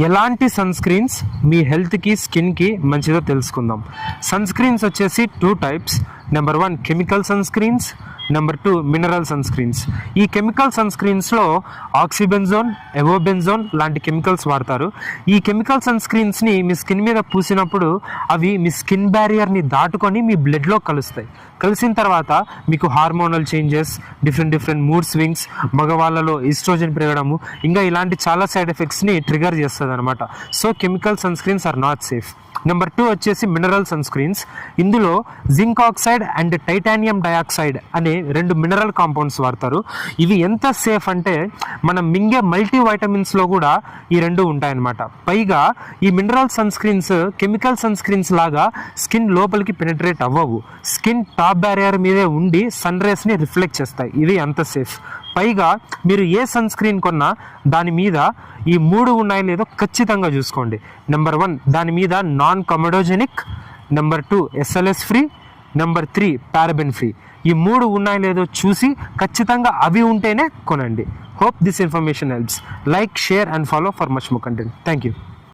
ఎలాంటి sun screens మీ హెల్త్కి స్కిన్కి మంచిదో తెలుసుకుందాం. సన్ స్క్రీన్స్ వచ్చేసి 2 types. Number 1 chemical sun screens, number 2 mineral sun screens. ఈ కెమికల్ సన్ స్క్రీన్స్లో ఆక్సిబెంజోన్, ఎవోబెంజోన్ లాంటి కెమికల్స్ వాడతారు. ఈ కెమికల్ సన్ స్క్రీన్స్ని మీ స్కిన్ మీద పూసినప్పుడు అవి మీ స్కిన్ బ్యారియర్ని దాటుకొని మీ బ్లడ్లో కలుస్తాయి. కలిసిన తర్వాత మీకు hormonal changes, different mood swings, మగవాళ్ళలో ఈస్ట్రోజన్ పెరగడము, ఇంకా ఇలాంటి చాలా సైడ్ ఎఫెక్ట్స్ని ట్రిగర్ చేస్తుంది అనమాట. So chemical sun screens are not safe. Number 2 వచ్చేసి మినరల్ సన్ స్క్రీన్స్. ఇందులో zinc oxide and titanium dioxide అనే 2 మినరల్ కాంపౌండ్స్ వాడతారు. ఇవి ఎంత సేఫ్ అంటే మనం మింగే మల్టీ వైటమిన్స్లో కూడా ఈ 2 ఉంటాయన్నమాట. పైగా ఈ mineral sun screens chemical sun screens లాగా స్కిన్ లోపలికి పెనిట్రేట్ అవ్వవు. స్కిన్ టాప్ బ్యారియర్ మీదే ఉండి సన్ రేస్ని రిఫ్లెక్ట్ చేస్తాయి. ఇది అంత సేఫ్. పైగా మీరు ఏ సన్ స్క్రీన్ కొన్నా దాని మీద ఈ 3 ఉన్నాయో లేదో ఖచ్చితంగా చూసుకోండి. నెంబర్ 1 దాని మీద non comedogenic, number 2 SLS free, number 3 paraben free. ఈ 3 ఉన్నాయో లేదో చూసి ఖచ్చితంగా అవి ఉంటేనే కొనండి. Hope this information helps. Like, share and follow for much more content. Thank you.